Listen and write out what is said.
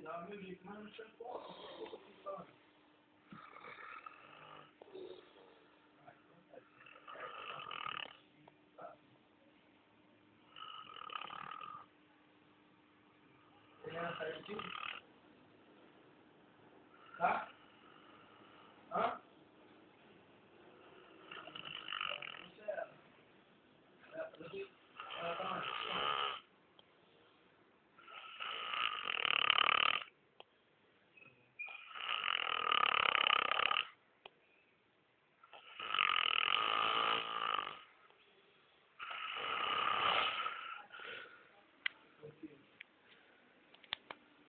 la musique, mais je sais pas. Yeah, thank you.